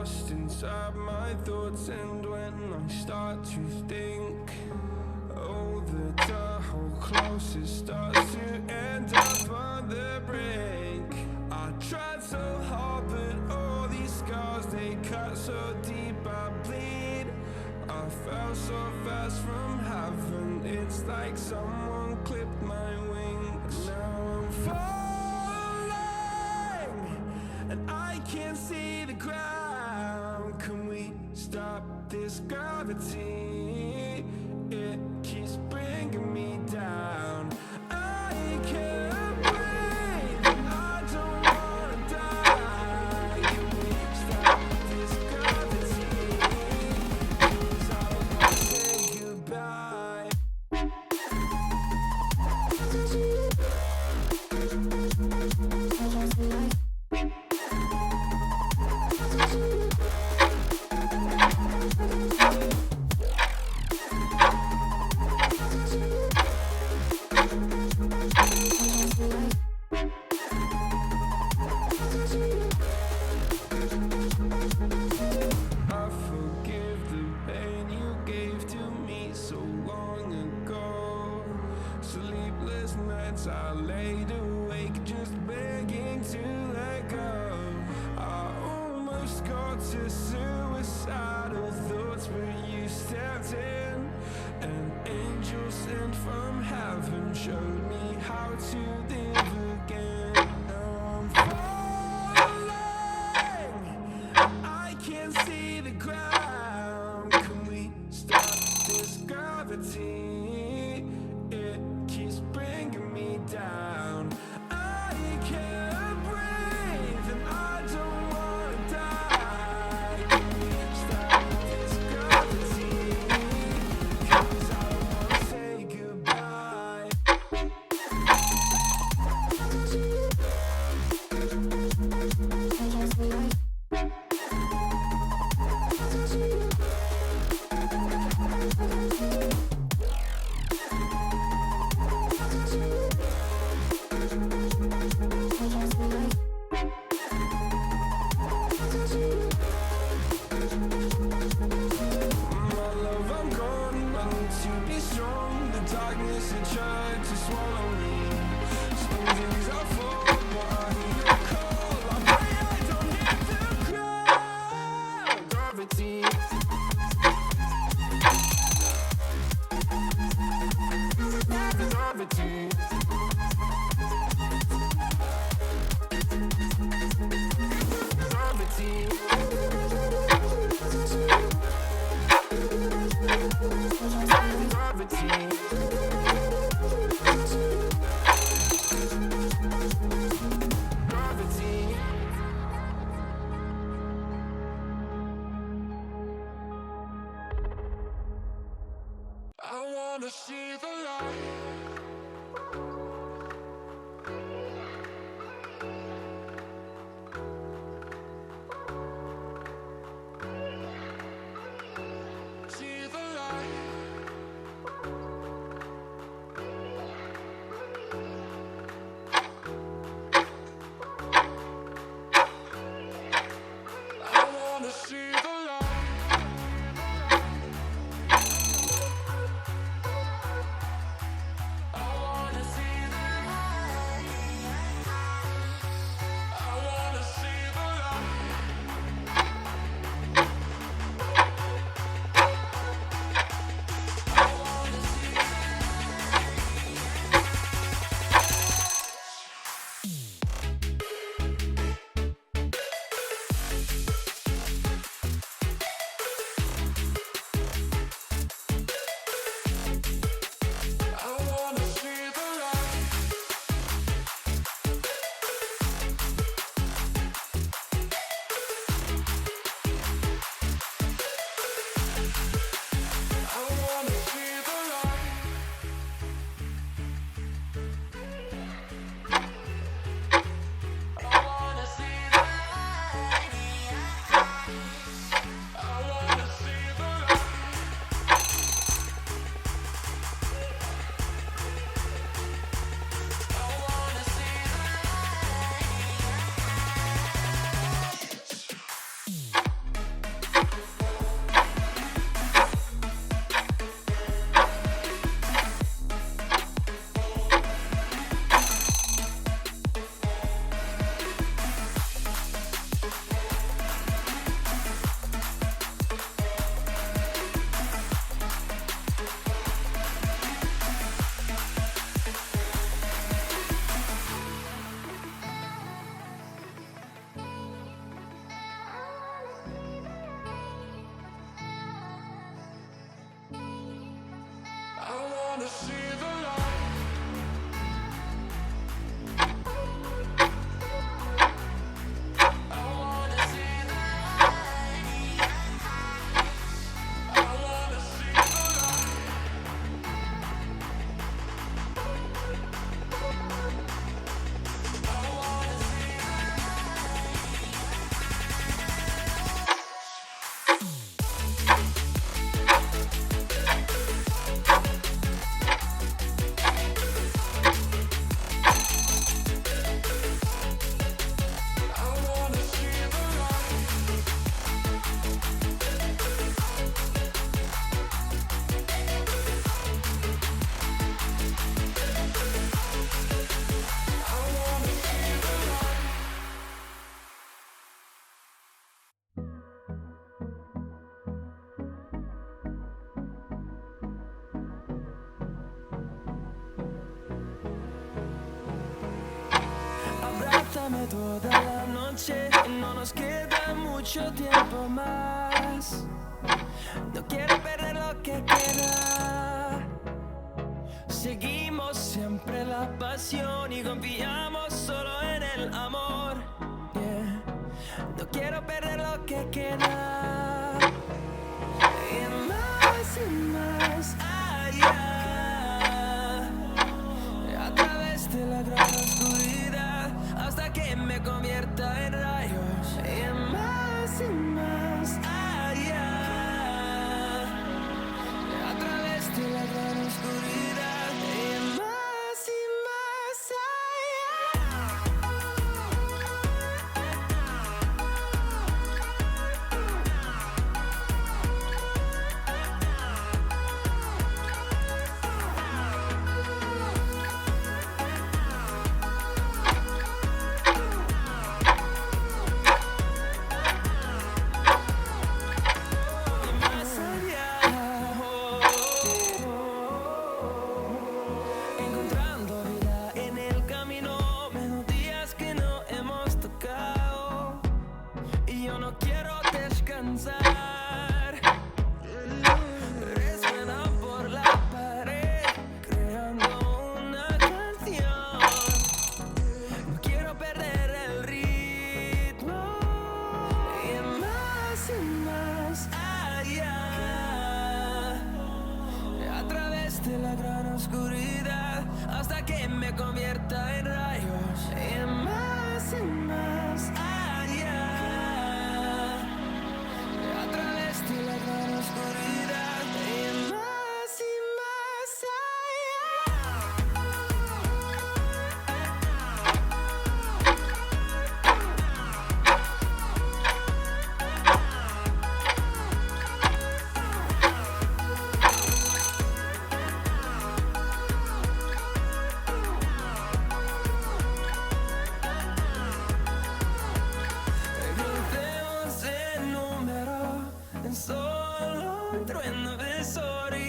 lost inside my thoughts, and when I start to think, oh, the door closest starts to end up on the brink. I tried so hard, but all these scars, they cut so deep, I bleed. I fell so fast from heaven, it's like someone clipped my wings. Now I'm falling, and I can't see the ground. Can we stop this gravity? It keeps bringing me down. I can't breathe, and I don't wanna die. Can we stop this gravity? 'Cause I don't wanna say goodbye. I forgive the pain you gave to me so long ago. Sleepless nights I laid awake just begging to let go. I almost got to suicidal thoughts, but you stepped in. An angel sent from heaven showed me how to live again. Now I'm falling, I can't see the ground. Can we stop this gravity? It keeps bringing me down. I can't breathe, and I don't wanna die. Can we stop this gravity? 'Cause I don't wanna say goodbye. My love, I'm gone. I need to be strong. The darkness had tried to swallow me. Some days I fall, but I hear your call. I pray I don't hit the ground. Gravity. Gravity. Gravity. Gravity. I wanna see the light. See the light. I wanna see the light. dame toda la noche, no nos queda mucho tiempo más. No quiero perder lo que queda. Seguimos siempre la pasión y confiamos solo en el amor. Yeah. No quiero perder lo que queda. Y más allá, a través de la gran oscuridad, hasta que me convierta en rayos. Y más allá, a través de la gran oscuridad. Y más resuena por la pared, creando una canción. No quiero perder el ritmo. Y más allá, a través de la gran oscuridad, hasta que me convierta en rayos. Y más allá, a través de la gran oscuridad. Y más solo un trueno de sol y